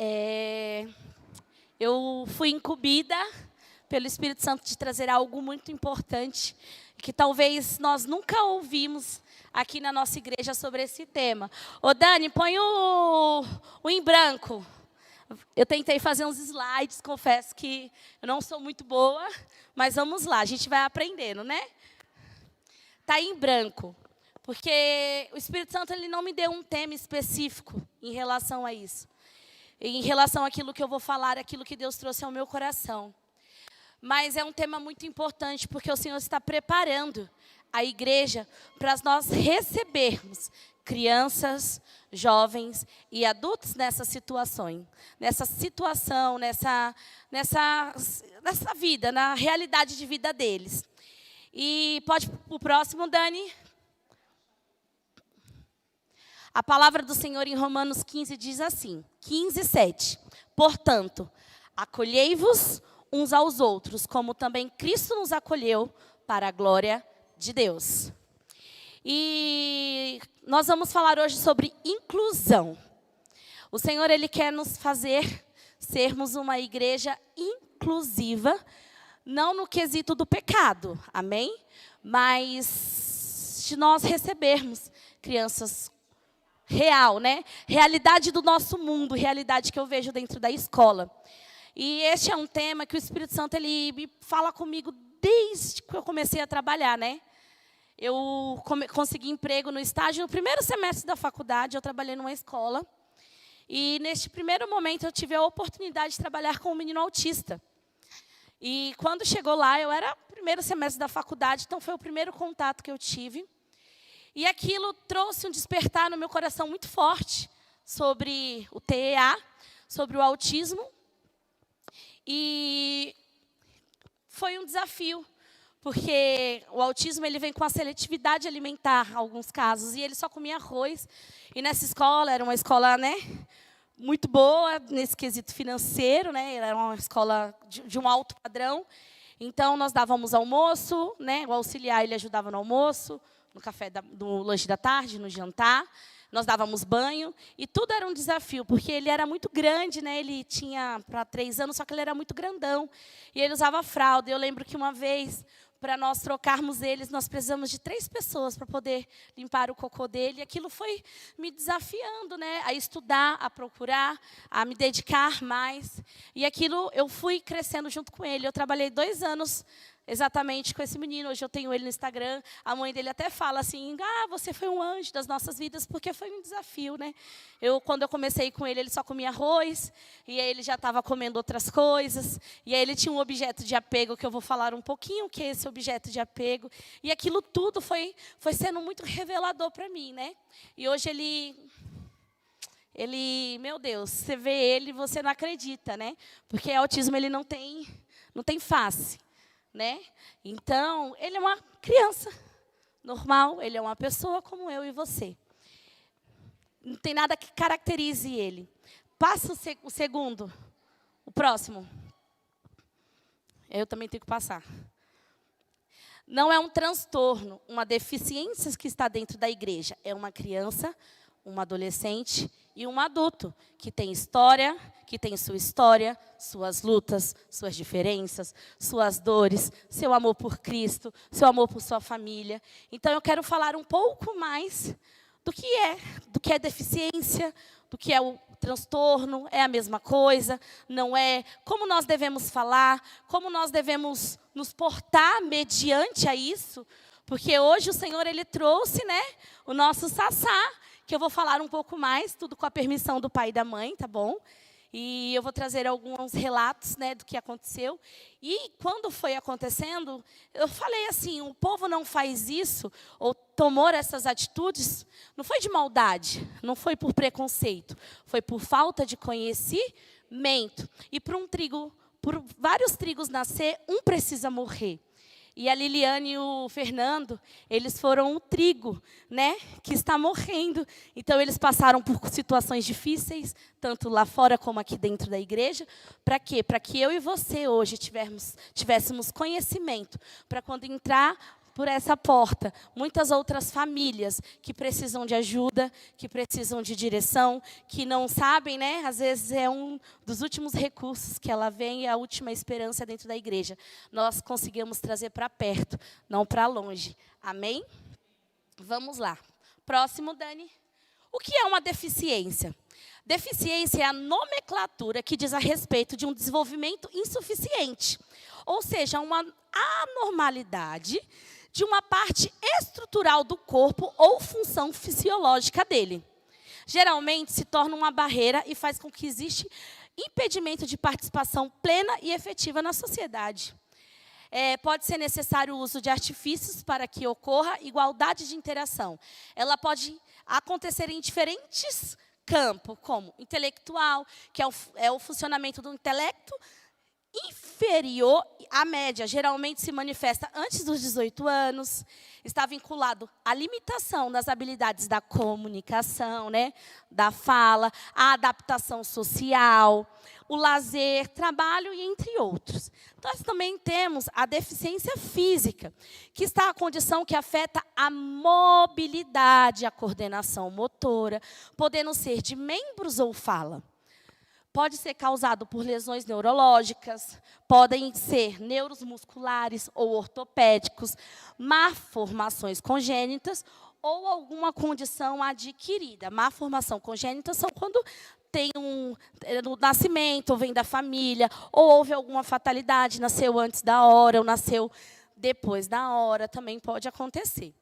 É, eu fui incumbida pelo Espírito Santo de trazer algo muito importante, que talvez nós nunca ouvimos aqui na nossa igreja sobre esse tema. Ô Dani, põe o em branco. Eu tentei fazer uns slides, confesso que eu não sou muito boa, mas vamos lá, a gente vai aprendendo, né? Está em branco, porque o Espírito Santo ele não me deu um tema específico em relação a isso. Em relação àquilo que eu vou falar, aquilo que Deus trouxe ao meu coração. Mas é um tema muito importante, porque o Senhor está preparando a igreja para nós recebermos crianças, jovens e adultos nessa situação, nessa vida, na realidade de vida deles. E pode ir para o próximo, Dani. A palavra do Senhor em Romanos 15 diz assim, 15:7. Portanto, acolhei-vos uns aos outros, como também Cristo nos acolheu para a glória de Deus. E nós vamos falar hoje sobre inclusão. O Senhor, Ele quer nos fazer sermos uma igreja inclusiva, não no quesito do pecado, amém? Mas de nós recebermos crianças real, né? Realidade do nosso mundo, realidade que eu vejo dentro da escola. E este é um tema que o Espírito Santo ele me fala comigo desde que eu comecei a trabalhar, né? Eu consegui emprego no estágio no primeiro semestre da faculdade, eu trabalhei numa escola. E neste primeiro momento eu tive a oportunidade de trabalhar com um menino autista. E quando chegou lá, eu era o primeiro semestre da faculdade, então foi o primeiro contato que eu tive. E aquilo trouxe um despertar no meu coração muito forte sobre o TEA, sobre o autismo. E foi um desafio, porque o autismo ele vem com a seletividade alimentar, em alguns casos, e ele só comia arroz. E nessa escola, era uma escola, né, muito boa nesse quesito financeiro, né, era uma escola de um alto padrão. Então, nós dávamos almoço, né, o auxiliar ele ajudava no almoço, no café, no lanche da tarde, no jantar. Nós dávamos banho e tudo era um desafio, porque ele era muito grande, né? Ele tinha para 3 anos, só que ele era muito grandão. E ele usava fralda. Eu lembro que uma vez, para nós trocarmos eles, nós precisamos de 3 pessoas para poder limpar o cocô dele. E aquilo foi me desafiando, né? A estudar, a procurar, a me dedicar mais. E aquilo eu fui crescendo junto com ele. Eu trabalhei 2 anos exatamente com esse menino. Hoje eu tenho ele no Instagram. A mãe dele até fala assim, você foi um anjo das nossas vidas, porque foi um desafio, né? Quando eu comecei com ele só comia arroz, e aí ele já estava comendo outras coisas, e aí ele tinha um objeto de apego, que eu vou falar um pouquinho o que é esse objeto de apego, e aquilo tudo foi sendo muito revelador para mim, né? E hoje ele, meu Deus, você vê ele e você não acredita, né? Porque autismo ele não tem face. Né? Então, ele é uma criança normal, ele é uma pessoa como eu e você. Não tem nada que caracterize ele. Passa o segundo, o próximo. Eu também tenho que passar. Não é um transtorno, uma deficiência que está dentro da igreja. É uma criança, um adolescente e um adulto que tem história, que tem sua história, suas lutas, suas diferenças, suas dores, seu amor por Cristo, seu amor por sua família. Então, eu quero falar um pouco mais do que é deficiência, do que é o transtorno, é a mesma coisa, não é? Como nós devemos falar, como nós devemos nos portar mediante a isso, porque hoje o Senhor ele trouxe, né, o nosso Sassá, que eu vou falar um pouco mais, tudo com a permissão do pai e da mãe, tá bom? E eu vou trazer alguns relatos, né, do que aconteceu. E quando foi acontecendo, eu falei assim, o povo não faz isso, ou tomou essas atitudes, não foi de maldade, não foi por preconceito, foi por falta de conhecimento. E por vários trigos nascer, um precisa morrer. E a Liliane e o Fernando, eles foram o trigo, né, que está morrendo. Então, eles passaram por situações difíceis, tanto lá fora como aqui dentro da igreja. Para quê? Para que eu e você hoje tivéssemos conhecimento. Para quando entrar por essa porta muitas outras famílias que precisam de ajuda, que precisam de direção, que não sabem, né? Às vezes é um dos últimos recursos que ela vem e a última esperança dentro da igreja. Nós conseguimos trazer para perto, não para longe. Amém? Vamos lá. Próximo, Dani. O que é uma deficiência? Deficiência é a nomenclatura que diz a respeito de um desenvolvimento insuficiente, ou seja, uma anormalidade de uma parte estrutural do corpo ou função fisiológica dele. Geralmente se torna uma barreira e faz com que exista impedimento de participação plena e efetiva na sociedade. Pode ser necessário o uso de artifícios para que ocorra igualdade de interação. Ela pode acontecer em diferentes campos, como intelectual, que é o funcionamento do intelecto inferior à média, geralmente se manifesta antes dos 18 anos, está vinculado à limitação das habilidades da comunicação, né, da fala, à adaptação social, o lazer, trabalho e entre outros. Nós também temos a deficiência física, que está a condição que afeta a mobilidade, a coordenação motora, podendo ser de membros ou fala. Pode ser causado por lesões neurológicas, podem ser neuromusculares ou ortopédicos, malformações congênitas ou alguma condição adquirida. Malformação congênita são quando tem no nascimento, ou vem da família, ou houve alguma fatalidade, nasceu antes da hora, ou nasceu depois da hora, também pode acontecer.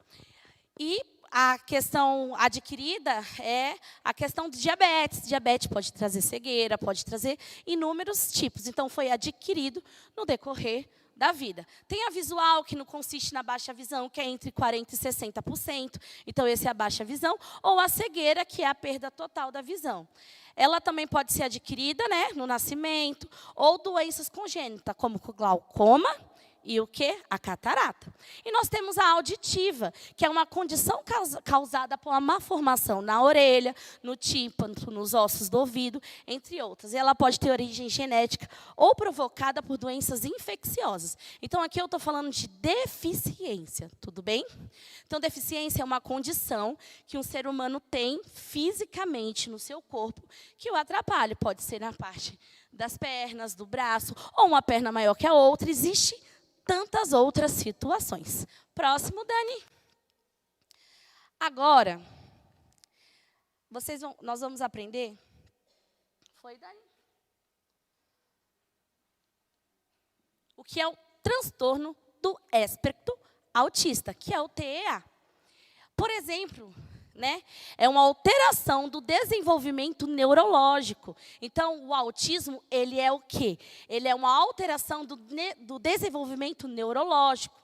E a questão adquirida é a questão de diabetes. Diabetes pode trazer cegueira, pode trazer inúmeros tipos. Então, foi adquirido no decorrer da vida. Tem a visual, que não consiste na baixa visão, que é entre 40% e 60%. Então, esse é a baixa visão. Ou a cegueira, que é a perda total da visão. Ela também pode ser adquirida, né, no nascimento, ou doenças congênitas, como o glaucoma, e o quê? A catarata. E nós temos a auditiva, que é uma condição causada por uma malformação na orelha, no tímpano, nos ossos do ouvido, entre outras. E ela pode ter origem genética ou provocada por doenças infecciosas. Então, aqui eu estou falando de deficiência, tudo bem? Então, deficiência é uma condição que um ser humano tem fisicamente no seu corpo que o atrapalha. Pode ser na parte das pernas, do braço, ou uma perna maior que a outra. Existe tantas outras situações. Próximo, Dani. Agora, nós vamos aprender. Foi, Dani? O que é o transtorno do espectro autista, que é o TEA. Por exemplo, né, é uma alteração do desenvolvimento neurológico. Então, o autismo, ele é o quê? Ele é uma alteração do desenvolvimento neurológico.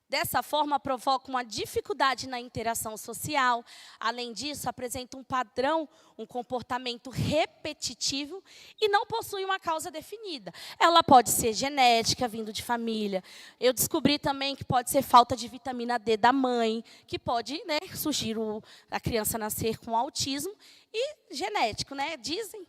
Dessa forma, provoca uma dificuldade na interação social. Além disso, apresenta um padrão, um comportamento repetitivo e não possui uma causa definida. Ela pode ser genética, vindo de família. Eu descobri também que pode ser falta de vitamina D da mãe, que pode, né, surgir a criança nascer com autismo e genético, né? Dizem.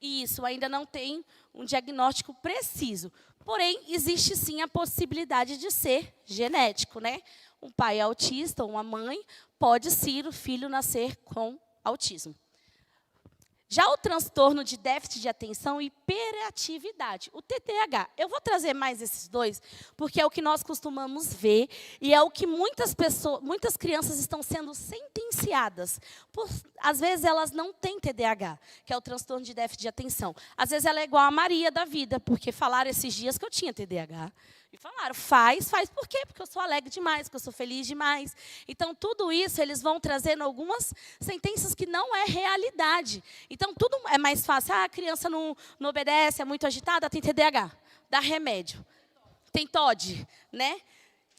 Isso, ainda não tem um diagnóstico preciso. Porém, existe sim a possibilidade de ser genético, né? Um pai autista ou uma mãe pode sim o filho nascer com autismo. Já o transtorno de déficit de atenção e hiperatividade, o TDAH. Eu vou trazer mais esses dois, porque é o que nós costumamos ver e é o que muitas crianças estão sendo sentenciadas. Às vezes, elas não têm TDAH, que é o transtorno de déficit de atenção. Às vezes, ela é igual a Maria da vida, porque falaram esses dias que eu tinha TDAH. E falaram, faz por quê? Porque eu sou alegre demais, porque eu sou feliz demais. Então, tudo isso, eles vão trazendo algumas sentenças que não é realidade. Então, tudo é mais fácil. Ah, a criança não obedece, é muito agitada, tem TDAH. Dá remédio. Tem TOD, né?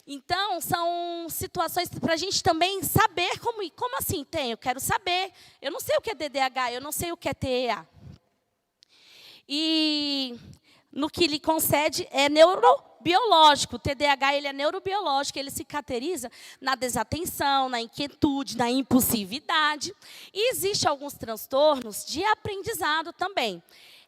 Então, são situações para a gente também saber como assim tem. Eu quero saber. Eu não sei o que é TDAH, eu não sei o que é TEA. E no que lhe concede é neurobiológico. O TDAH ele é neurobiológico, ele se caracteriza na desatenção, na inquietude, na impulsividade. E existem alguns transtornos de aprendizado também.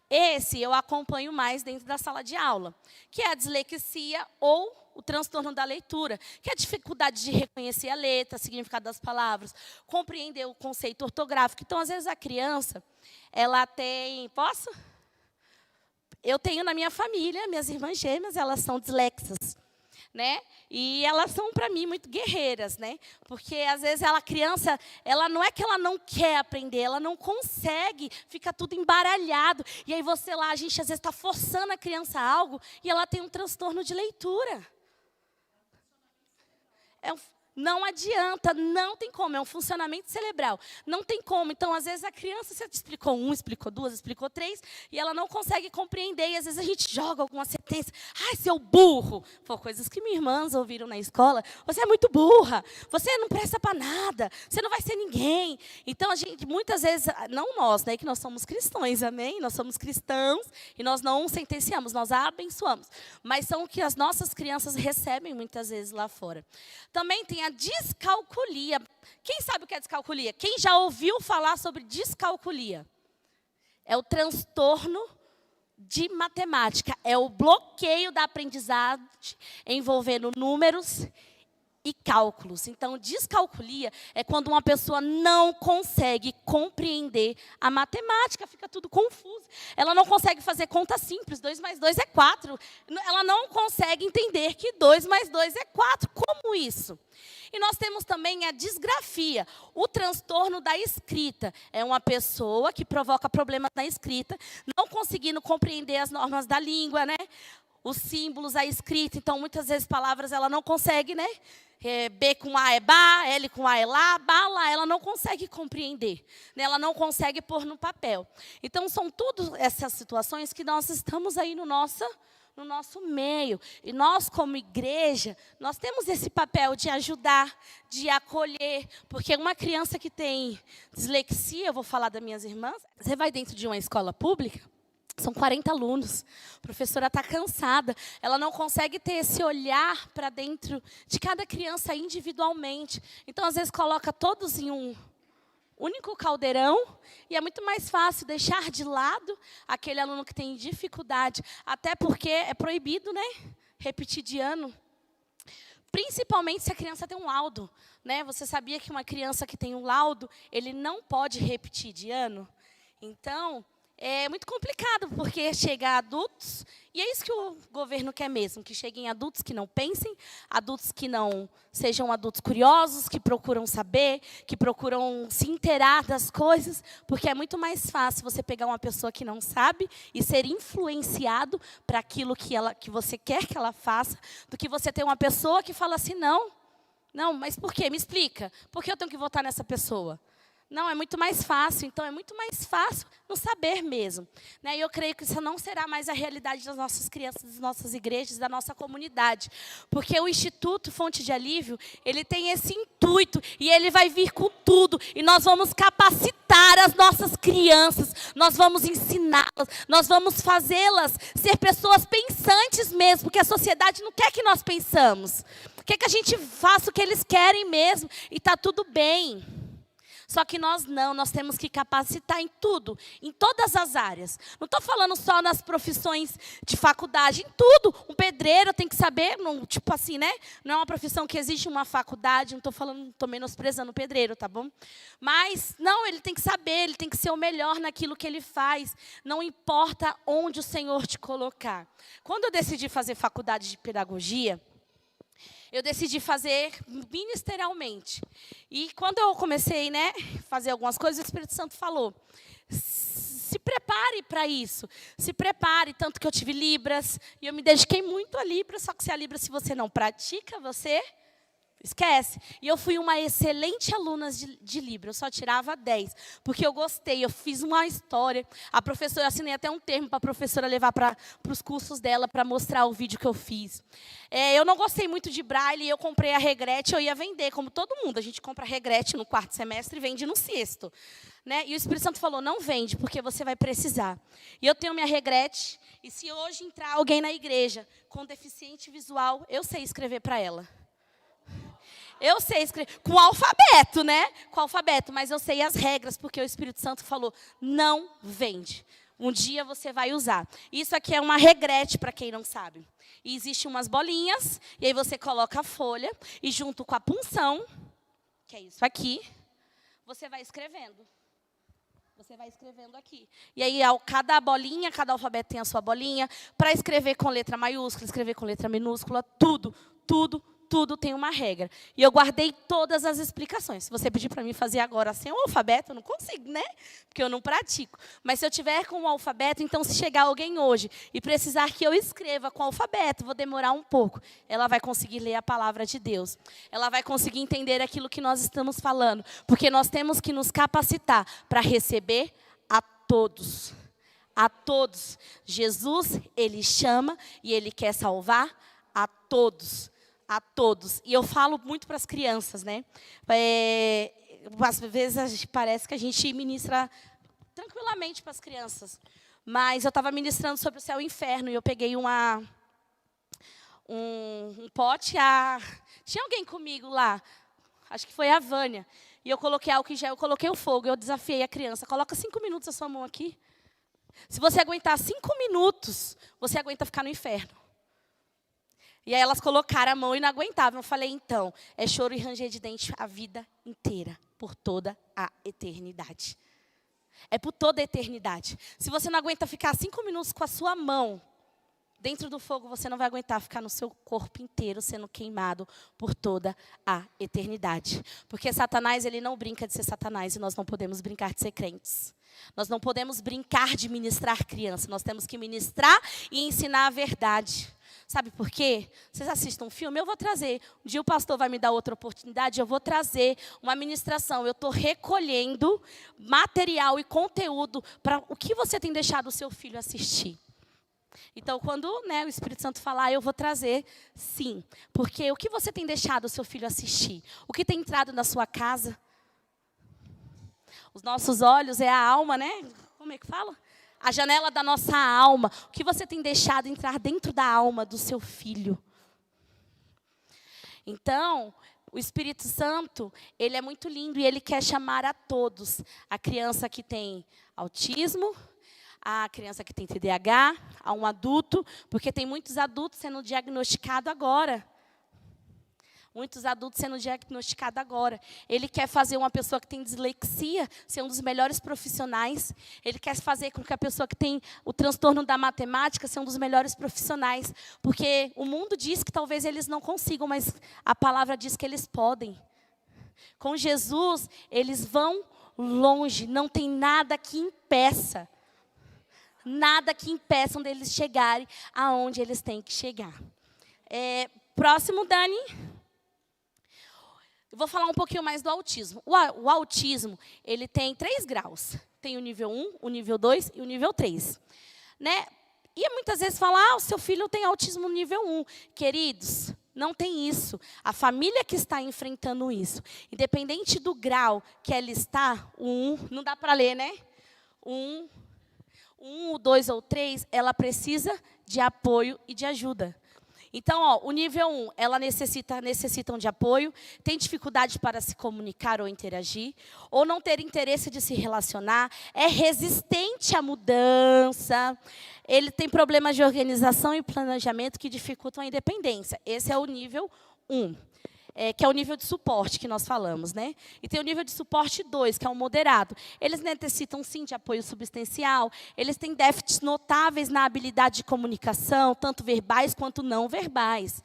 Esse eu acompanho mais dentro da sala de aula, que é a dislexia ou o transtorno da leitura, que é a dificuldade de reconhecer a letra, o significado das palavras, compreender o conceito ortográfico. Então, às vezes, a criança, ela tem... Posso? Eu tenho na minha família, minhas irmãs gêmeas, elas são dislexas, né? E elas são, para mim, muito guerreiras, né? Porque, às vezes, a criança, ela não é que ela não quer aprender, ela não consegue, fica tudo embaralhado. E aí você lá, a gente, às vezes, está forçando a criança a algo e ela tem um transtorno de leitura. Não adianta, não tem como, é um funcionamento cerebral. Não tem como. Então, às vezes, a criança, você explicou um, explicou duas, explicou três, e ela não consegue compreender. E, às vezes, a gente joga alguma sentença. Ai, seu burro! Foi coisas que minhas irmãs ouviram na escola. Você é muito burra. Você não presta para nada. Você não vai ser ninguém. Então, a gente, muitas vezes, não nós, né, que nós somos cristãos, amém? Nós somos cristãos e nós não sentenciamos, nós abençoamos. Mas são o que as nossas crianças recebem, muitas vezes, lá fora. Também tem a descalculia. Quem sabe o que é descalculia? Quem já ouviu falar sobre descalculia? É o transtorno de matemática. É o bloqueio da aprendizagem envolvendo números e cálculos. Então, descalculia é quando uma pessoa não consegue compreender a matemática, fica tudo confuso. Ela não consegue fazer conta simples, 2 mais 2 é 4. Ela não consegue entender que 2 mais 2 é 4. Como isso? E nós temos também a disgrafia, o transtorno da escrita. É uma pessoa que provoca problemas na escrita, não conseguindo compreender as normas da língua, né? Os símbolos, a escrita. Então, muitas vezes, palavras ela não consegue, né? B com A é ba, L com A é lá, ba, lá. Ela não consegue compreender. Né? Ela não consegue pôr no papel. Então, são tudo essas situações que nós estamos aí no nosso meio. E nós, como igreja, nós temos esse papel de ajudar, de acolher. Porque uma criança que tem dislexia, eu vou falar das minhas irmãs, você vai dentro de uma escola pública, são 40 alunos, a professora está cansada, ela não consegue ter esse olhar para dentro de cada criança individualmente. Então, às vezes, coloca todos em um único caldeirão, e é muito mais fácil deixar de lado aquele aluno que tem dificuldade, até porque é proibido, né, repetir de ano. Principalmente se a criança tem um laudo. Né? Você sabia que uma criança que tem um laudo, ele não pode repetir de ano? Então, é muito complicado, porque chega a adultos, e é isso que o governo quer mesmo, que cheguem adultos que não pensem, adultos que não sejam adultos curiosos, que procuram saber, que procuram se inteirar das coisas, porque é muito mais fácil você pegar uma pessoa que não sabe e ser influenciado para aquilo que você quer que ela faça, do que você ter uma pessoa que fala assim, não, mas por quê? Me explica. Por que eu tenho que votar nessa pessoa? Não, é muito mais fácil. Então, é muito mais fácil no saber mesmo. Né? E eu creio que isso não será mais a realidade das nossas crianças, das nossas igrejas, da nossa comunidade. Porque o Instituto Fonte de Alívio, ele tem esse intuito, e ele vai vir com tudo. E nós vamos capacitar as nossas crianças, nós vamos ensiná-las, nós vamos fazê-las ser pessoas pensantes mesmo, porque a sociedade não quer que nós pensamos. Quer que a gente faça o que eles querem mesmo, e está tudo bem. Só que nós não, nós temos que capacitar em tudo, em todas as áreas. Não estou falando só nas profissões de faculdade, em tudo. Um pedreiro tem que saber, tipo assim, né? Não é uma profissão que exige uma faculdade, não estou menosprezando o pedreiro, tá bom? Mas, não, ele tem que saber, ele tem que ser o melhor naquilo que ele faz. Não importa onde o Senhor te colocar. Quando eu decidi fazer faculdade de pedagogia, eu decidi fazer ministerialmente. E quando eu comecei, né, a fazer algumas coisas, o Espírito Santo falou, se prepare para isso. Se prepare, tanto que eu tive Libras, e eu me dediquei muito a Libras, só que se a Libras, se você não pratica, você esquece. E eu fui uma excelente aluna de Libra, eu só tirava 10, porque eu gostei, eu fiz uma história. A professora, assinei até um termo para a professora levar para os cursos dela, para mostrar o vídeo que eu fiz. Eu não gostei muito de Braille, eu comprei a Regrete, eu ia vender, como todo mundo. A gente compra a Regrete no 4º semestre e vende no 6º. Né? E o Espírito Santo falou, não vende, porque você vai precisar. E eu tenho minha Regrete, e se hoje entrar alguém na igreja com deficiente visual, eu sei escrever para ela. Eu sei escrever, com alfabeto, né? Com alfabeto, mas eu sei as regras, porque o Espírito Santo falou, não vende. Um dia você vai usar. Isso aqui é uma regrete, para quem não sabe. E existem umas bolinhas, e aí você coloca a folha, e junto com a punção, que é isso aqui, você vai escrevendo. Você vai escrevendo aqui. E aí, cada bolinha, cada alfabeto tem a sua bolinha. Para escrever com letra maiúscula, escrever com letra minúscula, tudo tem uma regra. E eu guardei todas as explicações. Se você pedir para mim fazer agora sem o alfabeto, eu não consigo, né? Porque eu não pratico. Mas se eu tiver com o alfabeto, então se chegar alguém hoje e precisar que eu escreva com o alfabeto, vou demorar um pouco. Ela vai conseguir ler a palavra de Deus. Ela vai conseguir entender aquilo que nós estamos falando. Porque nós temos que nos capacitar para receber a todos. A todos. Jesus, Ele chama e Ele quer salvar a todos. A todos. E eu falo muito para as crianças, né? Às vezes parece que a gente ministra tranquilamente para as crianças. Mas eu estava ministrando sobre o céu e o inferno e eu peguei um pote. Tinha alguém comigo lá, acho que foi a Vânia. E eu coloquei álcool em gel, eu coloquei o fogo, eu desafiei a criança. Coloca 5 minutos a sua mão aqui. Se você aguentar 5 minutos, você aguenta ficar no inferno. E aí elas colocaram a mão e não aguentavam. Eu falei, então, é choro e ranger de dente a vida inteira, por toda a eternidade. É por toda a eternidade. Se você não aguenta ficar 5 minutos com a sua mão dentro do fogo, você não vai aguentar ficar no seu corpo inteiro sendo queimado por toda a eternidade. Porque Satanás, ele não brinca de ser Satanás e nós não podemos brincar de ser crentes. Nós não podemos brincar de ministrar criança. Nós temos que ministrar e ensinar a verdade. Sabe por quê? Vocês assistem um filme, eu vou trazer. Um dia o pastor vai me dar outra oportunidade, eu vou trazer uma ministração. Eu estou recolhendo material e conteúdo para o que você tem deixado o seu filho assistir. Então, quando o Espírito Santo falar, eu vou trazer, sim. Porque o que você tem deixado o seu filho assistir? O que tem entrado na sua casa? Os nossos olhos é a alma, né? Como é que fala? A janela da nossa alma. O que você tem deixado entrar dentro da alma do seu filho? Então, o Espírito Santo, ele é muito lindo e ele quer chamar a todos. A criança que tem autismo, a criança que tem TDAH, a um adulto, porque tem muitos adultos sendo diagnosticados agora. Muitos adultos sendo diagnosticados agora. Ele quer fazer uma pessoa que tem dislexia ser um dos melhores profissionais. Ele quer fazer com que a pessoa que tem o transtorno da matemática ser um dos melhores profissionais. Porque o mundo diz que talvez eles não consigam, mas a palavra diz que eles podem. Com Jesus, eles vão longe. Não tem nada que impeça. Nada que impeçam deles chegarem aonde eles têm que chegar. Próximo, Dani. Eu vou falar um pouquinho mais do autismo. O autismo, ele tem 3 graus. Tem o nível 1, o nível 2 e o nível 3. Né? E muitas vezes falam, o seu filho tem autismo nível 1. Queridos, não tem isso. A família que está enfrentando isso, independente do grau que ela está, o 1, não dá para ler, né? O 1, o 2 ou 3, ela precisa de apoio e de ajuda. Então, o nível 1, ela necessitam de apoio, tem dificuldade para se comunicar ou interagir, ou não ter interesse de se relacionar, é resistente à mudança, ele tem problemas de organização e planejamento que dificultam a independência. Esse é o nível 1. Que é o nível de suporte que nós falamos, né? E tem o nível de suporte 2, que é o moderado. Eles necessitam, sim, de apoio substancial. Eles têm déficits notáveis na habilidade de comunicação, tanto verbais quanto não verbais.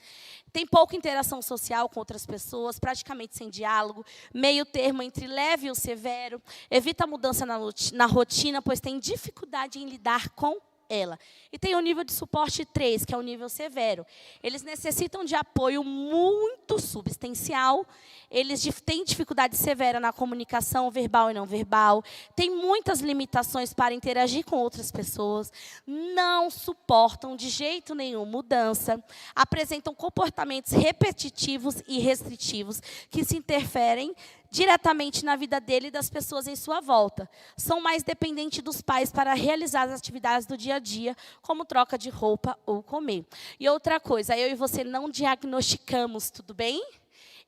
Tem pouca interação social com outras pessoas, praticamente sem diálogo, meio termo entre leve e o severo, evita mudança na rotina, pois tem dificuldade em lidar com ela. E tem o nível de suporte 3, que é o nível severo. Eles necessitam de apoio muito substancial, eles têm dificuldade severa na comunicação verbal e não verbal, têm muitas limitações para interagir com outras pessoas, não suportam de jeito nenhum mudança, apresentam comportamentos repetitivos e restritivos que se interferem diretamente na vida dele e das pessoas em sua volta. São mais dependentes dos pais para realizar as atividades do dia a dia, como troca de roupa ou comer. E outra coisa, eu e você não diagnosticamos, tudo bem?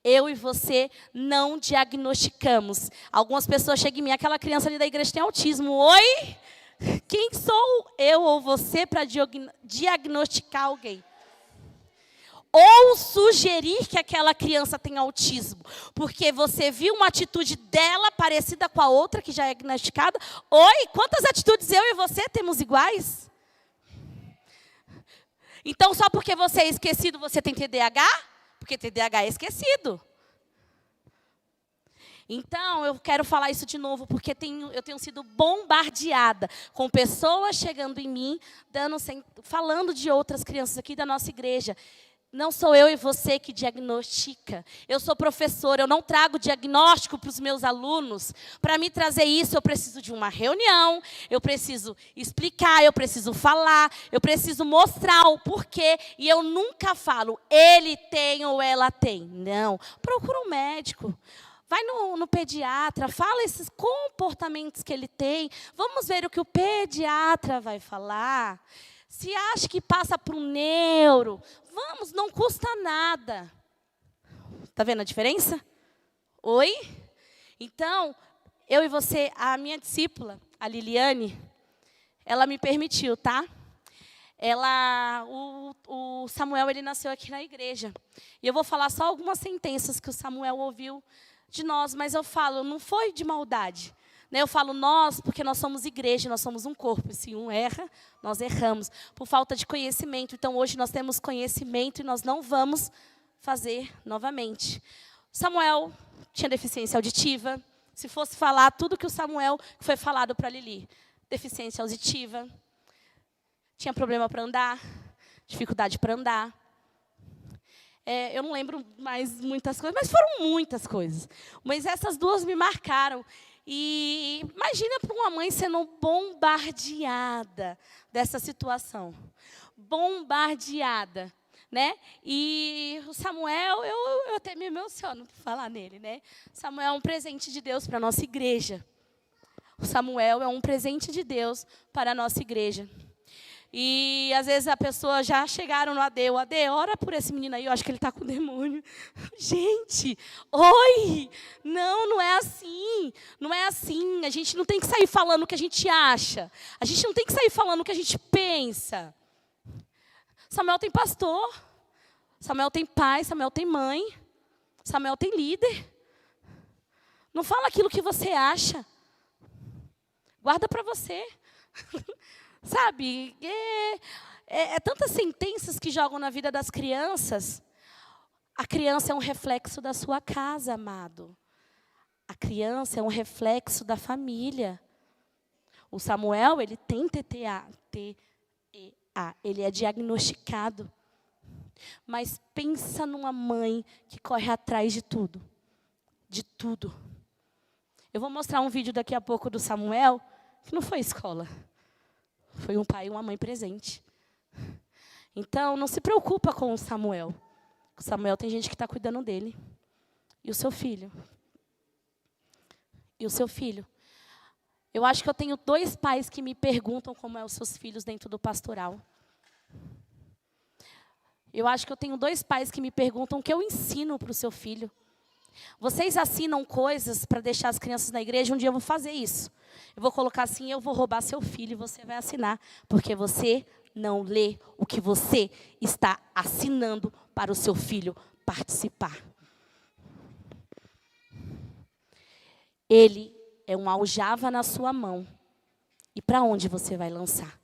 Eu e você não diagnosticamos. Algumas pessoas chegam em mim, aquela criança ali da igreja tem autismo. Oi? Quem sou eu ou você para diagnosticar alguém? Ou sugerir que aquela criança tem autismo, porque você viu uma atitude dela parecida com a outra que já é diagnosticada. Oi, quantas atitudes eu e você temos iguais? Então, só porque você é esquecido, você tem TDAH? Porque TDAH é esquecido. Então, eu quero falar isso de novo, porque eu tenho sido bombardeada com pessoas chegando em mim, falando de outras crianças aqui da nossa igreja. Não sou eu e você que diagnostica. Eu sou professora, eu não trago diagnóstico para os meus alunos. Para me trazer isso, eu preciso de uma reunião, eu preciso explicar, eu preciso falar, eu preciso mostrar o porquê. E eu nunca falo, ele tem ou ela tem. Não, procura um médico. Vai no pediatra, fala esses comportamentos que ele tem. Vamos ver o que o pediatra vai falar. Se acha que passa para um neuro, vamos, não custa nada. Está vendo a diferença? Oi? Então, eu e você, a minha discípula, a Liliane, ela me permitiu, tá? O Samuel, ele nasceu aqui na igreja. E eu vou falar só algumas sentenças que o Samuel ouviu de nós, mas eu falo, não foi de maldade. Eu falo nós, porque nós somos igreja, nós somos um corpo. E se um erra, nós erramos. Por falta de conhecimento. Então, hoje nós temos conhecimento e nós não vamos fazer novamente. Samuel tinha deficiência auditiva. Se fosse falar tudo que o Samuel foi falado para Lili. Deficiência auditiva. Tinha problema para andar. Dificuldade para andar. Eu não lembro mais muitas coisas, mas foram muitas coisas. Mas essas duas me marcaram. E imagina para uma mãe sendo bombardeada dessa situação. Bombardeada, né? E o Samuel, eu até me emociono por falar nele, né? Samuel é um presente de Deus para a nossa igreja. O Samuel é um presente de Deus para a nossa igreja. E, às vezes, a pessoa já chegaram no AD, o AD, ora por esse menino aí, eu acho que ele está com demônio. Gente, oi, não é assim, não é assim. A gente não tem que sair falando o que a gente acha. A gente não tem que sair falando o que a gente pensa. Samuel tem pastor, Samuel tem pai, Samuel tem mãe, Samuel tem líder. Não fala aquilo que você acha. Guarda para você. Sabe, tantas sentenças que jogam na vida das crianças. A criança é um reflexo da sua casa, amado. A criança é um reflexo da família. O Samuel, ele tem TEA, ele é diagnosticado. Mas pensa numa mãe que corre atrás de tudo. De tudo. Eu vou mostrar um vídeo daqui a pouco do Samuel, que não foi escola. Foi um pai e uma mãe presente. Então, não se preocupa com o Samuel. O Samuel tem gente que está cuidando dele. E o seu filho. E o seu filho. Eu acho que eu tenho 2 pais que me perguntam como é os seus filhos dentro do pastoral. Eu acho que eu tenho 2 pais que me perguntam o que eu ensino para o seu filho. Vocês assinam coisas para deixar as crianças na igreja? Um dia eu vou fazer isso. Eu vou colocar assim, eu vou roubar seu filho e você vai assinar. Porque você não lê o que você está assinando para o seu filho participar. Ele é uma aljava na sua mão. E para onde você vai lançar?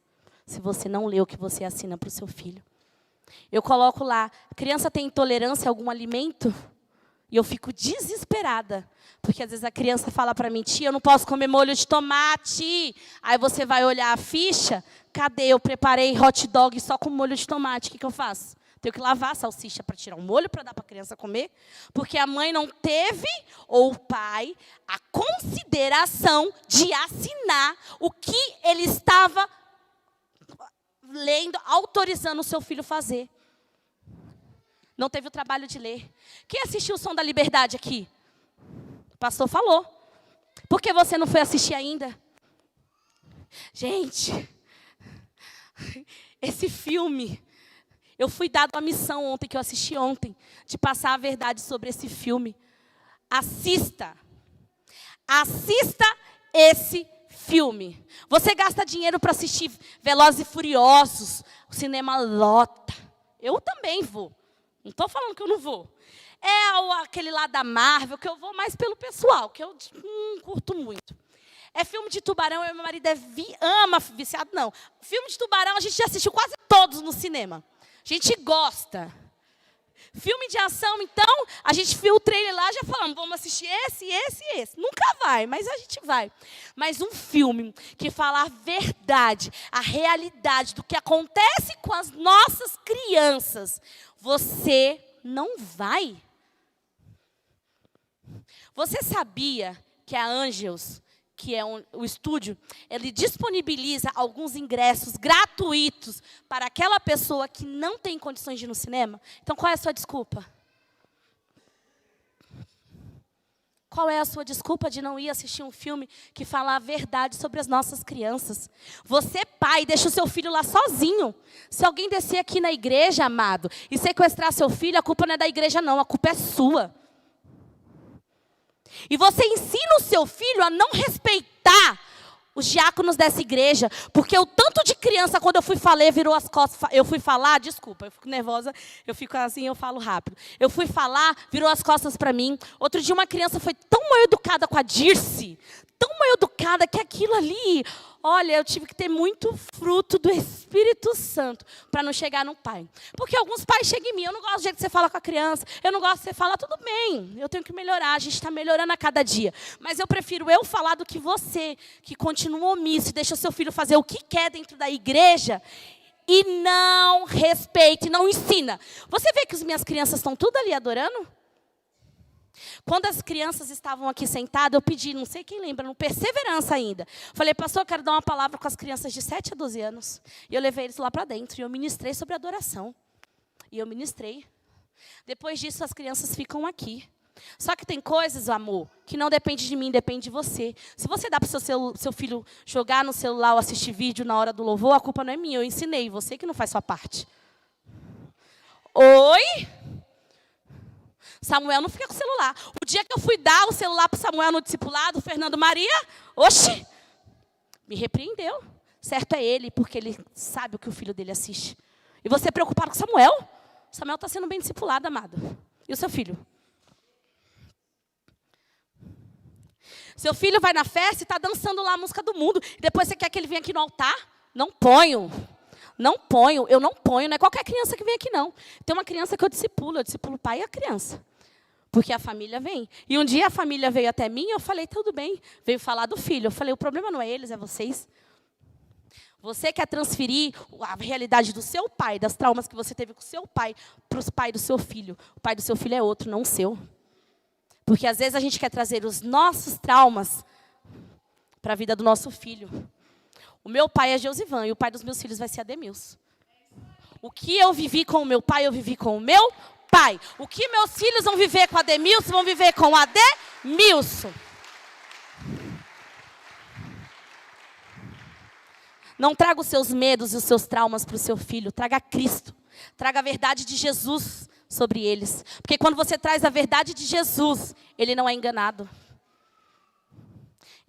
Se você não lê o que você assina para o seu filho. Eu coloco lá, criança tem intolerância a algum alimento? E eu fico desesperada. Porque às vezes a criança fala para mim, tia, eu não posso comer molho de tomate. Aí você vai olhar a ficha, cadê? Eu preparei hot dog só com molho de tomate. O que eu faço? Tenho que lavar a salsicha para tirar o molho para dar para a criança comer. Porque a mãe não teve, ou o pai, a consideração de assinar o que ele estava lendo, autorizando o seu filho fazer. Não teve o trabalho de ler. Quem assistiu o Som da Liberdade aqui? O pastor falou. Por que você não foi assistir ainda? Gente, esse filme, eu fui dado a missão ontem, que eu assisti ontem, de passar a verdade sobre esse filme. Assista. Assista esse filme. Você gasta dinheiro para assistir Velozes e Furiosos. O cinema lota. Eu também vou. Não estou falando que eu não vou. Aquele lá da Marvel, que eu vou mais pelo pessoal, que eu curto muito. É filme de tubarão, eu e meu marido ama, viciado não. Filme de tubarão a gente já assistiu quase todos no cinema. A gente gosta. Filme de ação, então, a gente viu o trailer lá, já falamos, vamos assistir esse, esse e esse. Nunca vai, mas a gente vai. Mas um filme que fala a verdade, a realidade do que acontece com as nossas crianças, você não vai. Você sabia que a Angels, que é o estúdio, ele disponibiliza alguns ingressos gratuitos para aquela pessoa que não tem condições de ir no cinema? Então, qual é a sua desculpa? Qual é a sua desculpa de não ir assistir um filme que fala a verdade sobre as nossas crianças? Você, pai, deixa o seu filho lá sozinho. Se alguém descer aqui na igreja, amado, e sequestrar seu filho, a culpa não é da igreja, não. A culpa é sua. E você ensina o seu filho a não respeitar os diáconos dessa igreja, porque o tanto de criança, quando eu fui falar, virou as costas, eu fui falar, desculpa, eu fico nervosa, eu fico assim, eu falo rápido. Eu fui falar, virou as costas para mim. Outro dia uma criança foi tão mal educada com a Dirce, tão mal educada que aquilo ali, olha, eu tive que ter muito fruto do Espírito Santo para não chegar no pai. Porque alguns pais chegam em mim, eu não gosto do jeito que você fala com a criança, eu não gosto de você falar, tudo bem, eu tenho que melhorar, a gente está melhorando a cada dia. Mas eu prefiro eu falar do que você, que continua omisso e deixa seu filho fazer o que quer dentro da igreja e não respeita, não ensina. Você vê que as minhas crianças estão tudo ali adorando? Quando as crianças estavam aqui sentadas, eu pedi, não sei quem lembra, no Perseverança ainda. Falei, pastor, eu quero dar uma palavra com as crianças de 7 a 12 anos. E eu levei eles lá para dentro e eu ministrei sobre adoração. E eu ministrei. Depois disso, as crianças ficam aqui. Só que tem coisas, amor, que não depende de mim, depende de você. Se você dá para o seu filho jogar no celular ou assistir vídeo na hora do louvor, a culpa não é minha, eu ensinei, você que não faz sua parte. Oi? Samuel não fica com o celular. O dia que eu fui dar o celular para o Samuel no discipulado, o Fernando Maria, oxe, me repreendeu. Certo é ele, porque ele sabe o que o filho dele assiste. E você preocupado com Samuel? Samuel está sendo bem discipulado, amado. E o seu filho? Seu filho vai na festa e está dançando lá a música do mundo. E depois você quer que ele venha aqui no altar? Não ponho. Não ponho, eu não ponho. Não é qualquer criança que vem aqui, não. Tem uma criança que eu discipulo o pai e a criança. Porque a família vem. E um dia a família veio até mim e eu falei, tudo bem. Veio falar do filho. Eu falei, o problema não é eles, é vocês. Você quer transferir a realidade do seu pai, das traumas que você teve com o seu pai, para os pais do seu filho. O pai do seu filho é outro, não o seu. Porque às vezes a gente quer trazer os nossos traumas para a vida do nosso filho. O meu pai é Josivan e o pai dos meus filhos vai ser Ademilson. O que eu vivi com o meu pai, eu vivi com o meu pai. O que meus filhos vão viver com Ademilson, vão viver com Ademilson. Não traga os seus medos e os seus traumas para o seu filho. Traga Cristo. Traga a verdade de Jesus sobre eles. Porque quando você traz a verdade de Jesus, ele não é enganado.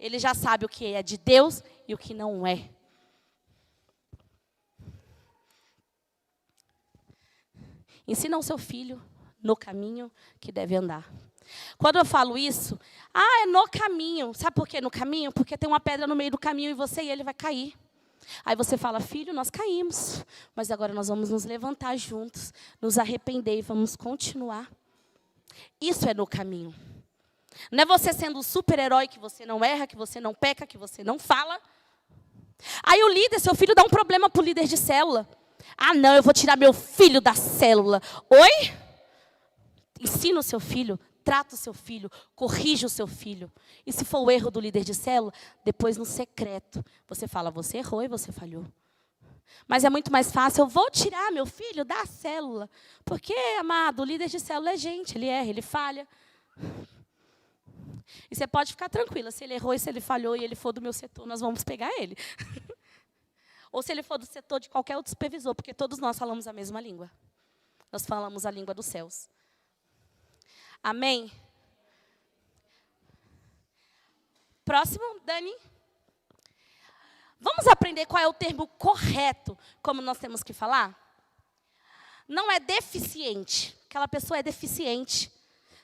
Ele já sabe o que é de Deus e o que não é. Ensina o seu filho no caminho que deve andar. Quando eu falo isso, é no caminho. Sabe por que no caminho? Porque tem uma pedra no meio do caminho e você e ele vai cair. Aí você fala, filho, nós caímos, mas agora nós vamos nos levantar juntos, nos arrepender e vamos continuar. Isso é no caminho. Não é você sendo um super-herói que você não erra, que você não peca, que você não fala. Aí o líder, seu filho dá um problema para o líder de célula. Não, eu vou tirar meu filho da célula. Oi? Ensina o seu filho, trata o seu filho, corrija o seu filho. E se for o erro do líder de célula, depois no secreto, você fala, você errou e você falhou. Mas é muito mais fácil, eu vou tirar meu filho da célula. Porque, amado, o líder de célula é gente, ele erra, ele falha. E você pode ficar tranquila, se ele errou e se ele falhou e ele for do meu setor, nós vamos pegar ele. Ou se ele for do setor de qualquer outro supervisor, porque todos nós falamos a mesma língua. Nós falamos a língua dos céus. Amém? Próximo, Dani. Vamos aprender qual é o termo correto, como nós temos que falar? Não é deficiente. Aquela pessoa é deficiente.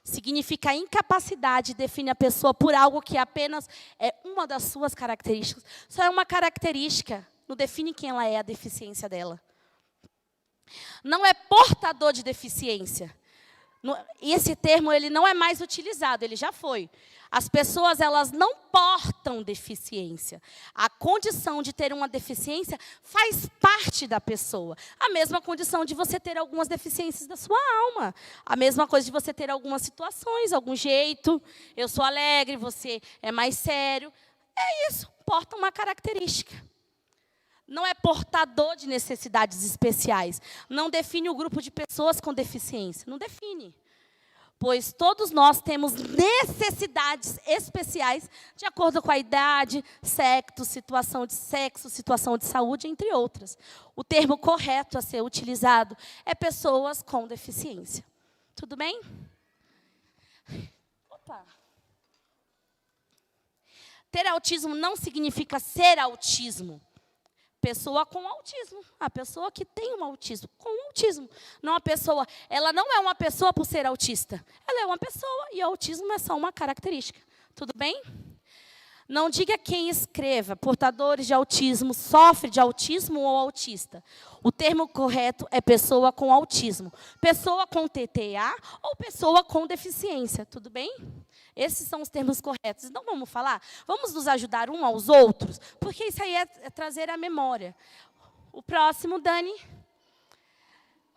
Significa incapacidade, define a pessoa por algo que apenas é uma das suas características. Só é uma característica, não define quem ela é, a deficiência dela. Não é portador de deficiência. E esse termo ele não é mais utilizado, ele já foi. As pessoas elas não portam deficiência. A condição de ter uma deficiência faz parte da pessoa. A mesma condição de você ter algumas deficiências da sua alma. A mesma coisa de você ter algumas situações, algum jeito. Eu sou alegre, você é mais sério. É isso, porta uma característica. Não é portador de necessidades especiais. Não define o grupo de pessoas com deficiência. Não define. Pois todos nós temos necessidades especiais de acordo com a idade, sexo, situação de saúde, entre outras. O termo correto a ser utilizado é pessoas com deficiência. Tudo bem? Opa. Ter autismo não significa ser autismo. Pessoa com autismo. A pessoa que tem um autismo, com autismo. Não a pessoa, ela não é uma pessoa por ser autista. Ela é uma pessoa e autismo é só uma característica. Tudo bem? Não diga quem escreva, portadores de autismo, sofre de autismo ou autista. O termo correto é pessoa com autismo. Pessoa com TTA ou pessoa com deficiência. Tudo bem? Esses são os termos corretos. Então, vamos falar? Vamos nos ajudar uns aos outros? Porque isso aí é trazer a memória. O próximo, Dani.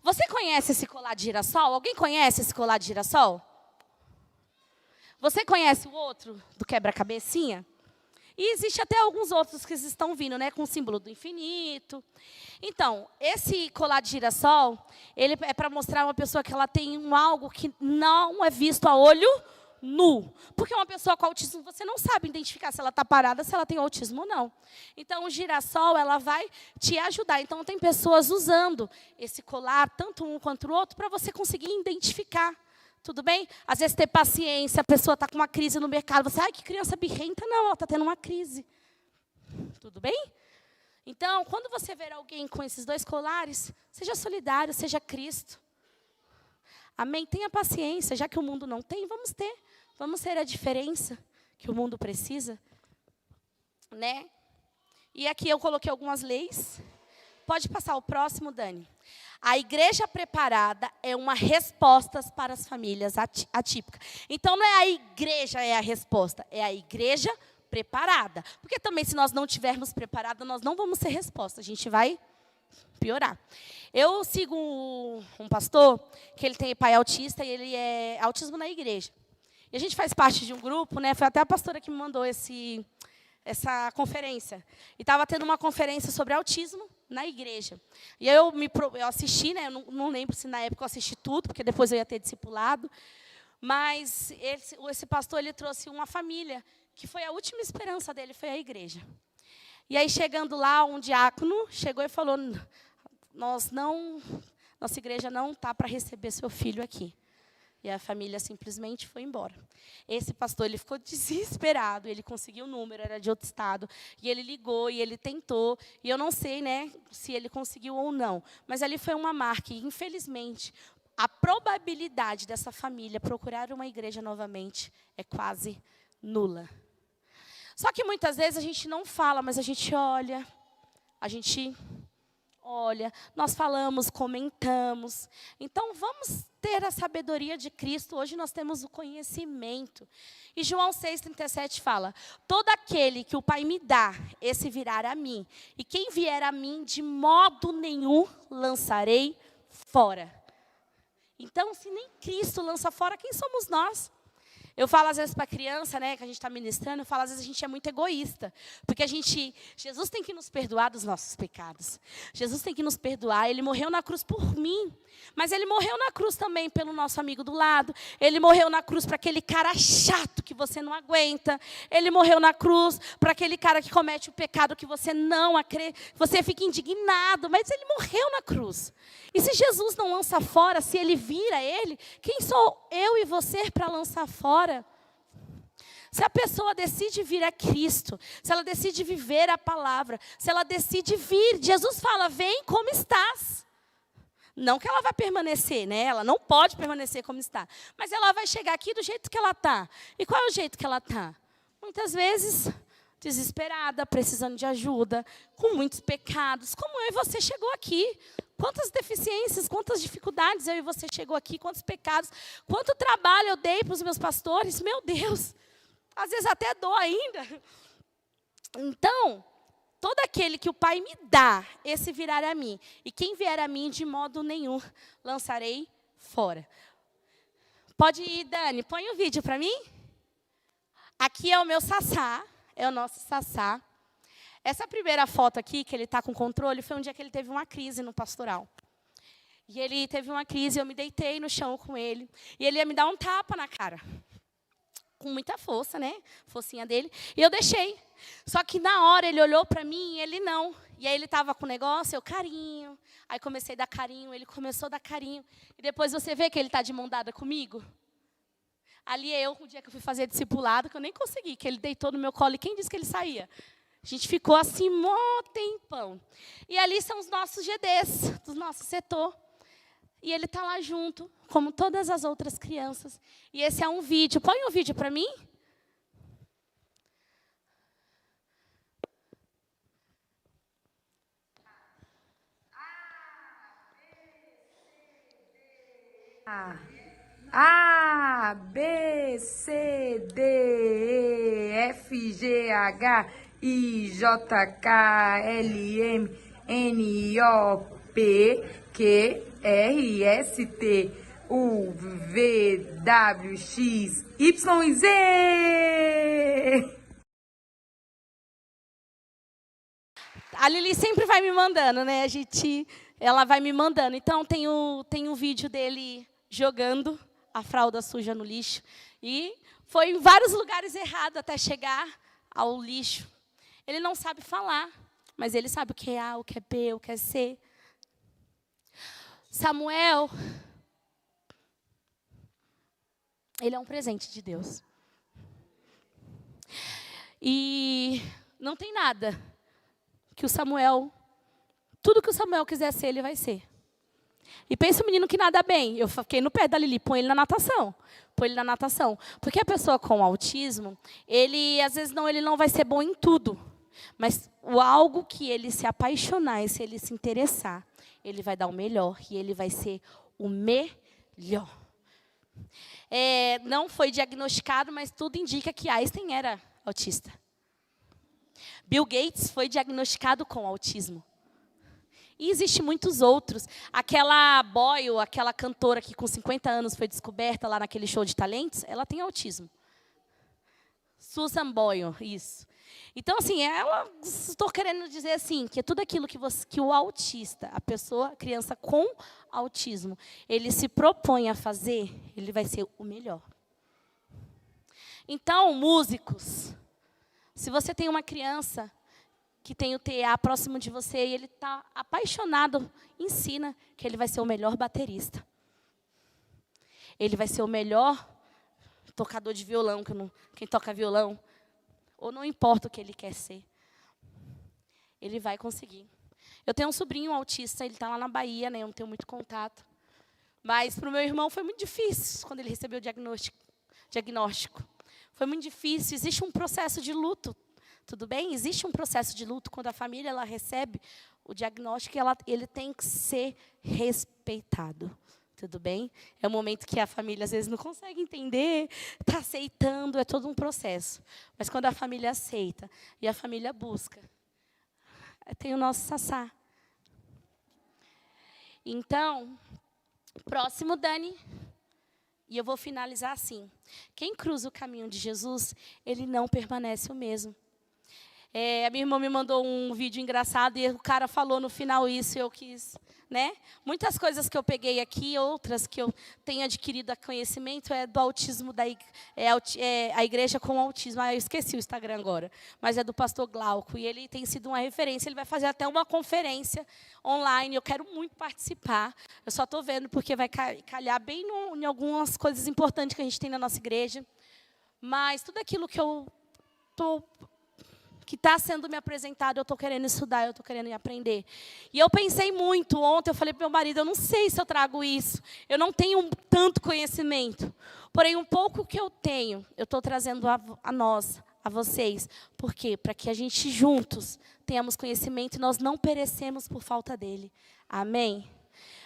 Você conhece esse colar de girassol? Alguém conhece esse colar de girassol? Você conhece o outro do quebra-cabecinha? E existe até alguns outros que estão vindo, né, com o símbolo do infinito. Então, esse colar de girassol, ele é para mostrar uma pessoa que ela tem algo que não é visto a olho nu. Porque uma pessoa com autismo, você não sabe identificar se ela está parada, se ela tem autismo ou não. Então, o girassol, ela vai te ajudar. Então, tem pessoas usando esse colar, tanto um quanto o outro, para você conseguir identificar. Tudo bem? Às vezes ter paciência, a pessoa está com uma crise no mercado. Você, ai, que criança birrenta. Não, ela está tendo uma crise. Tudo bem? Então, quando você ver alguém com esses dois colares, seja solidário, seja Cristo. Amém? Tenha paciência, já que o mundo não tem, vamos ter. Vamos ser a diferença que o mundo precisa. Né? E aqui eu coloquei algumas leis. Pode passar o próximo, Dani. A igreja preparada é uma resposta para as famílias atípicas. Então, não é a igreja é a resposta, é a igreja preparada. Porque também, se nós não estivermos preparados, nós não vamos ser resposta. A gente vai piorar. Eu sigo um pastor, que ele tem pai autista, e ele é autismo na igreja. E a gente faz parte de um grupo, né? Foi até a pastora que me mandou essa conferência. E estava tendo uma conferência sobre autismo na igreja. E eu assisti, né? Eu não lembro se na época eu assisti tudo, porque depois eu ia ter discipulado. Mas esse pastor ele trouxe uma família, que foi a última esperança dele, foi a igreja. E aí, chegando lá, um diácono chegou e falou, nossa igreja não está para receber seu filho aqui. E a família simplesmente foi embora. Esse pastor ele ficou desesperado, ele conseguiu o número, era de outro estado, e ele ligou, e ele tentou, e eu não sei, né, se ele conseguiu ou não, mas ali foi uma marca, e infelizmente, a probabilidade dessa família procurar uma igreja novamente é quase nula. Só que muitas vezes a gente não fala, mas a gente olha, nós falamos, comentamos. Então, vamos ter a sabedoria de Cristo. Hoje nós temos o conhecimento. E João 6,37 fala, todo aquele que o Pai me dá, esse virá a mim. E quem vier a mim, de modo nenhum lançarei fora. Então, se nem Cristo lança fora, quem somos nós? Eu falo às vezes para a criança, né, que a gente está ministrando, eu falo às vezes a gente é muito egoísta. Porque Jesus tem que nos perdoar dos nossos pecados. Jesus tem que nos perdoar, Ele morreu na cruz por mim. Mas Ele morreu na cruz também pelo nosso amigo do lado. Ele morreu na cruz para aquele cara chato que você não aguenta. Ele morreu na cruz para aquele cara que comete o pecado que você não acredita. Você fica indignado, mas Ele morreu na cruz. E se Jesus não lança fora, se Ele vira Ele, quem sou eu e você para lançar fora? Se a pessoa decide vir a Cristo, se ela decide viver a palavra, se ela decide vir, Jesus fala, vem como estás. Não que ela vai permanecer, né? Ela não pode permanecer como está. Mas ela vai chegar aqui do jeito que ela está. E qual é o jeito que ela está? Muitas vezes, desesperada, precisando de ajuda, com muitos pecados. Como eu e você chegou aqui? Quantas deficiências, quantas dificuldades eu e você chegou aqui, quantos pecados, quanto trabalho eu dei para os meus pastores. Meu Deus, às vezes até dou ainda. Então, todo aquele que o Pai me dá, esse virá a mim. E quem vier a mim, de modo nenhum, lançarei fora. Pode ir, Dani, põe o vídeo para mim. Aqui é o meu Sassá, é o nosso Sassá. Essa primeira foto aqui, que ele está com controle, foi um dia que ele teve uma crise no pastoral. E ele teve uma crise, eu me deitei no chão com ele. E ele ia me dar um tapa na cara. Com muita força, né? Forcinha dele. E eu deixei. Só que na hora ele olhou para mim e ele não. E aí ele estava com o negócio, eu carinho. Aí comecei a dar carinho, ele começou a dar carinho. E depois você vê que ele está de mão dada comigo? Ali eu, o dia que eu fui fazer discipulado, que eu nem consegui, que ele deitou no meu colo. E quem disse que ele saía? A gente ficou assim, mó tempão. E ali são os nossos GDs, do nosso setor. E ele está lá junto, como todas as outras crianças. E esse é um vídeo. Põe um vídeo para mim. A, B, C, D, E, F, G, H, I, J, K, L, M, N, O, P, Q, R, S, T, U, V, W, X, Y, Z. A Lili sempre vai me mandando, né? Ela vai me mandando. Então, tem um vídeo dele jogando a fralda suja no lixo. E foi em vários lugares errados até chegar ao lixo. Ele não sabe falar, mas ele sabe o que é A, o que é B, o que é C. Samuel, ele é um presente de Deus. E não tem nada que o Samuel, tudo que o Samuel quiser ser, ele vai ser. E pensa o menino que nada bem. Eu fiquei no pé da Lili, põe ele na natação. Põe ele na natação. Porque a pessoa com autismo, ele, às vezes, ele não vai ser bom em tudo. Mas algo que ele se apaixonar e se ele se interessar, ele vai dar o melhor. E ele vai ser o melhor. Não foi diagnosticado, mas tudo indica que Einstein era autista. Bill Gates foi diagnosticado com autismo. E existem muitos outros. Aquela Boyle, aquela cantora que com 50 anos foi descoberta lá naquele show de talentos, ela tem autismo. Susan Boyle, isso. Então, assim, estou querendo dizer assim, que é tudo aquilo que o autista, a criança com autismo, ele se propõe a fazer, ele vai ser o melhor. Então, músicos, se você tem uma criança que tem o TA próximo de você e ele está apaixonado, ensina que ele vai ser o melhor baterista. Ele vai ser o melhor tocador de violão, quem toca violão, ou não importa o que ele quer ser. Ele vai conseguir. Eu tenho um sobrinho autista, ele está lá na Bahia, né, eu não tenho muito contato. Mas para o meu irmão foi muito difícil quando ele recebeu o diagnóstico. Foi muito difícil, existe um processo de luto. Tudo bem? Existe um processo de luto quando a família ela recebe o diagnóstico e ele tem que ser respeitado. Tudo bem? É um momento que a família às vezes não consegue entender, está aceitando, é todo um processo. Mas quando a família aceita e a família busca, tem o nosso Sassá. Então, próximo, Dani. E eu vou finalizar assim. Quem cruza o caminho de Jesus, ele não permanece o mesmo. A minha irmã me mandou um vídeo engraçado e o cara falou no final isso e eu quis, né? Muitas coisas que eu peguei aqui, outras que eu tenho adquirido a conhecimento é do autismo, a igreja com autismo. Eu esqueci o Instagram agora, mas é do pastor Glauco e ele tem sido uma referência. Ele vai fazer até uma conferência online, eu quero muito participar. Eu só estou vendo porque vai calhar bem em algumas coisas importantes que a gente tem na nossa igreja. mas tudo aquilo que está sendo me apresentado, eu estou querendo estudar, eu estou querendo aprender. E eu pensei muito ontem, eu falei para meu marido, eu não sei se eu trago isso, eu não tenho tanto conhecimento. Porém, um pouco que eu tenho, eu estou trazendo a nós, a vocês. Por quê? Para que a gente juntos tenhamos conhecimento e nós não perecemos por falta dele. Amém?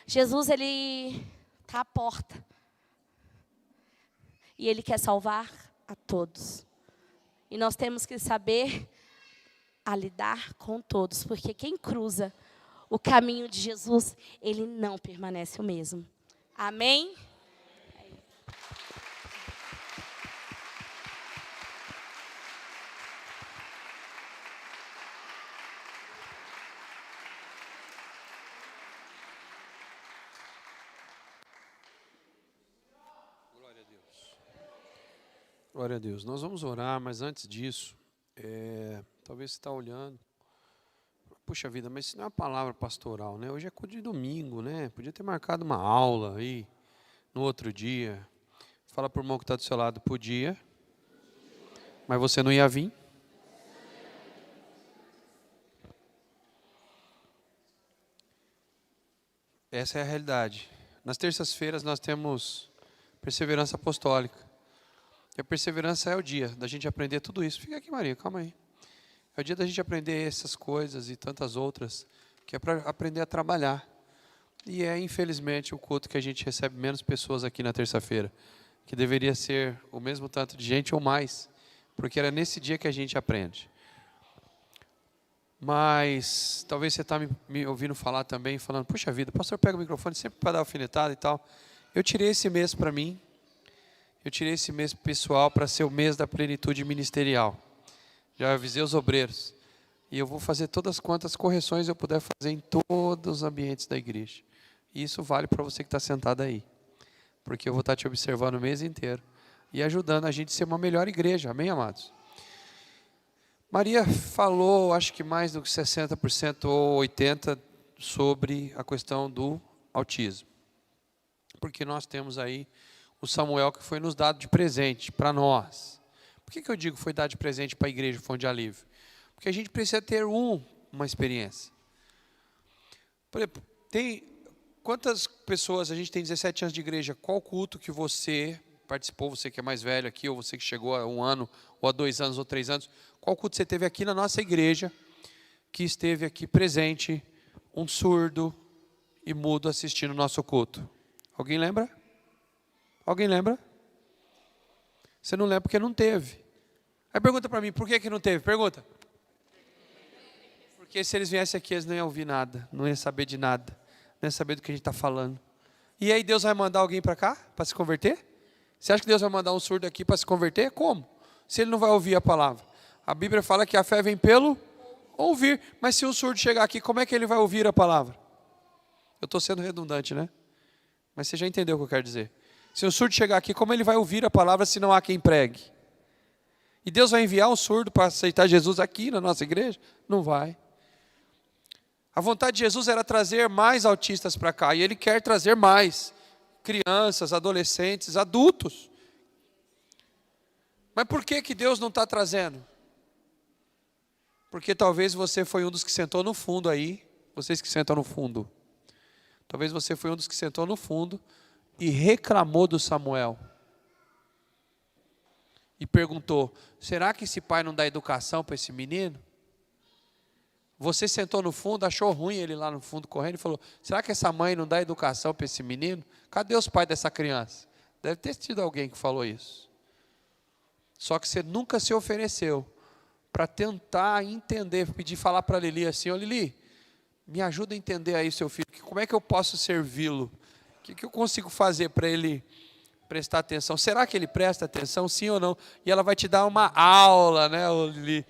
Jesus, ele está à porta. E ele quer salvar a todos. E nós temos que saber a lidar com todos, porque quem cruza o caminho de Jesus, ele não permanece o mesmo. Amém? Glória a Deus. Nós vamos orar, mas antes disso, talvez você está olhando, puxa vida, mas isso não é uma palavra pastoral, né? Hoje é culto de domingo, né? Podia ter marcado uma aula aí, no outro dia. Fala para o irmão que está do seu lado, podia, mas você não ia vir. Essa é a realidade. Nas terças-feiras nós temos perseverança apostólica. E a perseverança é o dia da gente aprender tudo isso. Fica aqui, Maria, calma aí. É o dia da gente aprender essas coisas e tantas outras, que é para aprender a trabalhar. E é, infelizmente, o culto que a gente recebe menos pessoas aqui na terça-feira, que deveria ser o mesmo tanto de gente ou mais, porque era nesse dia que a gente aprende. Mas talvez você está me ouvindo falar também, falando, puxa vida, o pastor pega o microfone sempre para dar alfinetada e tal. Eu tirei esse mês para mim. Eu tirei esse mês pessoal para ser o mês da plenitude ministerial. Já avisei os obreiros. E eu vou fazer todas quantas correções eu puder fazer em todos os ambientes da igreja. E isso vale para você que está sentado aí. Porque eu vou estar te observando o mês inteiro. E ajudando a gente a ser uma melhor igreja. Amém, amados? Maria falou, acho que mais do que 60% ou 80% sobre a questão do autismo. Porque nós temos aí o Samuel que foi nos dado de presente para nós. Por que eu digo foi dado de presente para a igreja Fonte de Alívio? Porque a gente precisa ter uma experiência. Por exemplo, quantas pessoas, a gente tem 17 anos de igreja, qual culto que você participou, você que é mais velho aqui, ou você que chegou há 1 ano, ou há 2 anos, ou 3 anos, qual culto você teve aqui na nossa igreja, que esteve aqui presente, um surdo e mudo assistindo o nosso culto? Alguém lembra? Alguém lembra? Você não lembra porque não teve. Aí pergunta para mim, por que não teve? Pergunta. Porque se eles viessem aqui, eles não iam ouvir nada, não iam saber de nada, não iam saber do que a gente está falando. E aí Deus vai mandar alguém para cá, para se converter? Você acha que Deus vai mandar um surdo aqui para se converter? Como? Se ele não vai ouvir a palavra. A Bíblia fala que a fé vem pelo ouvir. Mas se um surdo chegar aqui, como é que ele vai ouvir a palavra? Eu estou sendo redundante, né? Mas você já entendeu o que eu quero dizer. Se um surdo chegar aqui, como ele vai ouvir a palavra se não há quem pregue? E Deus vai enviar um surdo para aceitar Jesus aqui na nossa igreja? Não vai. A vontade de Jesus era trazer mais autistas para cá, e Ele quer trazer mais crianças, adolescentes, adultos. Mas por que Deus não está trazendo? Porque talvez você foi um dos que sentou no fundo aí, vocês que sentam no fundo. Talvez você foi um dos que sentou no fundo e reclamou do Samuel. E perguntou, será que esse pai não dá educação para esse menino? Você sentou no fundo, achou ruim ele lá no fundo correndo e falou, será que essa mãe não dá educação para esse menino? Cadê os pais dessa criança? Deve ter tido alguém que falou isso. Só que você nunca se ofereceu para tentar entender, pedir, falar para a Lili assim, ô Lili, me ajuda a entender aí seu filho, como é que eu posso servi-lo? O que eu consigo fazer para ele prestar atenção? Será que ele presta atenção, sim ou não? E ela vai te dar uma aula, né, Lili?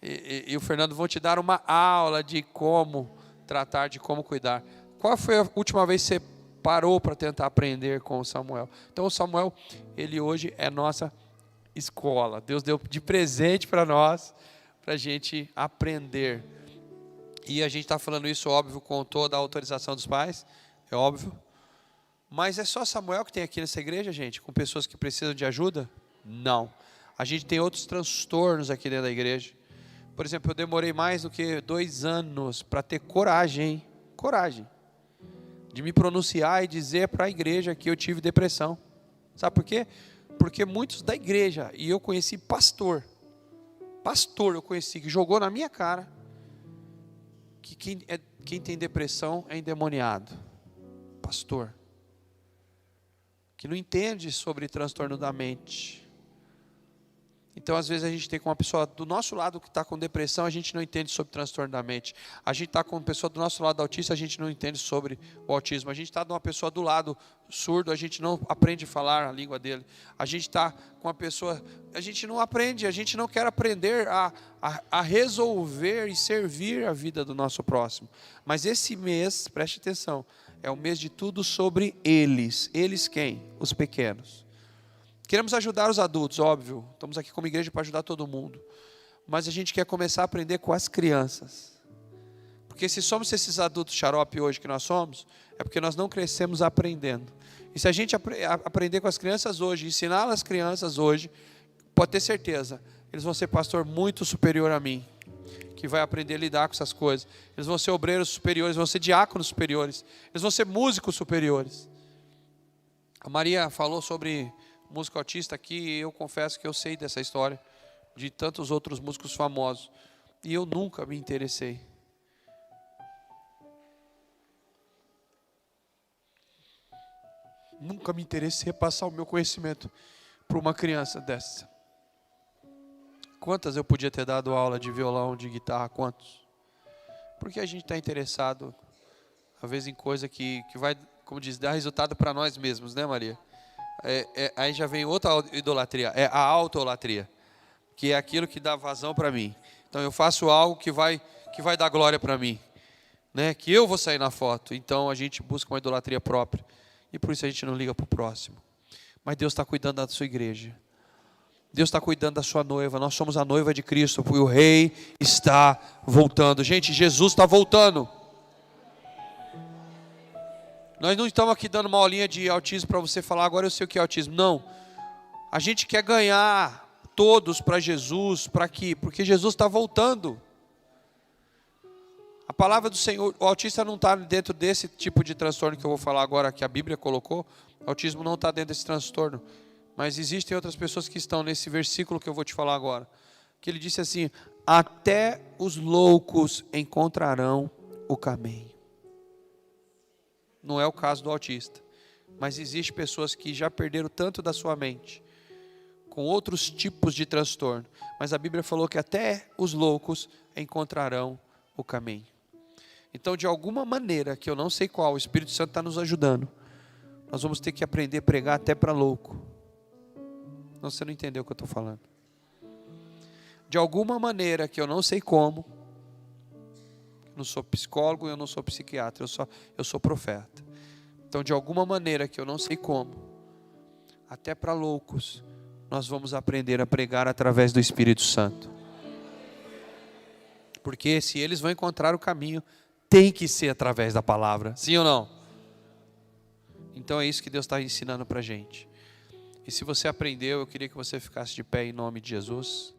E o Fernando vão te dar uma aula de como tratar, de como cuidar. Qual foi a última vez que você parou para tentar aprender com o Samuel? Então o Samuel, ele hoje é nossa escola. Deus deu de presente para nós, para a gente aprender. E a gente está falando isso, óbvio, com toda a autorização dos pais, é óbvio. Mas é só Samuel que tem aqui nessa igreja, gente, com pessoas que precisam de ajuda? Não. A gente tem outros transtornos aqui dentro da igreja. Por exemplo, eu demorei mais do que 2 anos para ter coragem de me pronunciar e dizer para a igreja que eu tive depressão. Sabe por quê? Porque muitos da igreja, e eu conheci pastor eu conheci, que jogou na minha cara, que quem tem depressão é endemoniado. Pastor, que não entende sobre transtorno da mente. Então, às vezes, a gente tem com uma pessoa do nosso lado que está com depressão, a gente não entende sobre transtorno da mente. A gente está com uma pessoa do nosso lado autista, a gente não entende sobre o autismo. A gente está com uma pessoa do lado surdo, a gente não aprende a falar a língua dele. A gente está com uma pessoa, a gente não aprende, a gente não quer aprender a resolver e servir a vida do nosso próximo. Mas esse mês, preste atenção, é o mês de tudo sobre eles. Eles quem? Os pequenos. Queremos ajudar os adultos, óbvio. Estamos aqui como igreja para ajudar todo mundo. Mas a gente quer começar a aprender com as crianças. Porque se somos esses adultos xarope hoje que nós somos, é porque nós não crescemos aprendendo. E se a gente aprender com as crianças hoje, ensinar as crianças hoje, pode ter certeza, eles vão ser pastor muito superior a mim, que vai aprender a lidar com essas coisas. Eles vão ser obreiros superiores, vão ser diáconos superiores, eles vão ser músicos superiores. A Maria falou sobre músico autista aqui, e eu confesso que eu sei dessa história, de tantos outros músicos famosos, e eu nunca me interessei. Nunca me interessei em passar o meu conhecimento para uma criança dessa. Quantas eu podia ter dado aula de violão, de guitarra, quantos? Porque a gente está interessado, às vezes, em coisa que vai, como diz, dar resultado para nós mesmos, né, Maria? Aí já vem outra idolatria, é a autolatria, que é aquilo que dá vazão para mim. Então eu faço algo que vai dar glória para mim, né? Que eu vou sair na foto. Então a gente busca uma idolatria própria e por isso a gente não liga para o próximo. Mas Deus está cuidando da sua igreja, Deus está cuidando da sua noiva. Nós somos a noiva de Cristo, porque o Rei está voltando. Gente, Jesus está voltando. Nós não estamos aqui dando uma aulinha de autismo para você falar, agora eu sei o que é autismo. Não. A gente quer ganhar todos para Jesus, para quê? Porque Jesus está voltando. A palavra do Senhor, o autista não está dentro desse tipo de transtorno que eu vou falar agora, que a Bíblia colocou. O autismo não está dentro desse transtorno. Mas existem outras pessoas que estão nesse versículo que eu vou te falar agora. Que ele disse assim, até os loucos encontrarão o caminho. Não é o caso do autista, mas existem pessoas que já perderam tanto da sua mente, com outros tipos de transtorno, mas a Bíblia falou que até os loucos encontrarão o caminho. Então, de alguma maneira, que eu não sei qual, o Espírito Santo está nos ajudando, nós vamos ter que aprender a pregar até para louco. Não, você não entendeu o que eu estou falando. De alguma maneira, que eu não sei como, não sou psicólogo, eu não sou psiquiatra, eu sou profeta. Então, de alguma maneira que eu não sei como, até para loucos, nós vamos aprender a pregar através do Espírito Santo. Porque se eles vão encontrar o caminho, tem que ser através da palavra. Sim ou não? Então é isso que Deus está ensinando para a gente. E se você aprendeu, eu queria que você ficasse de pé em nome de Jesus.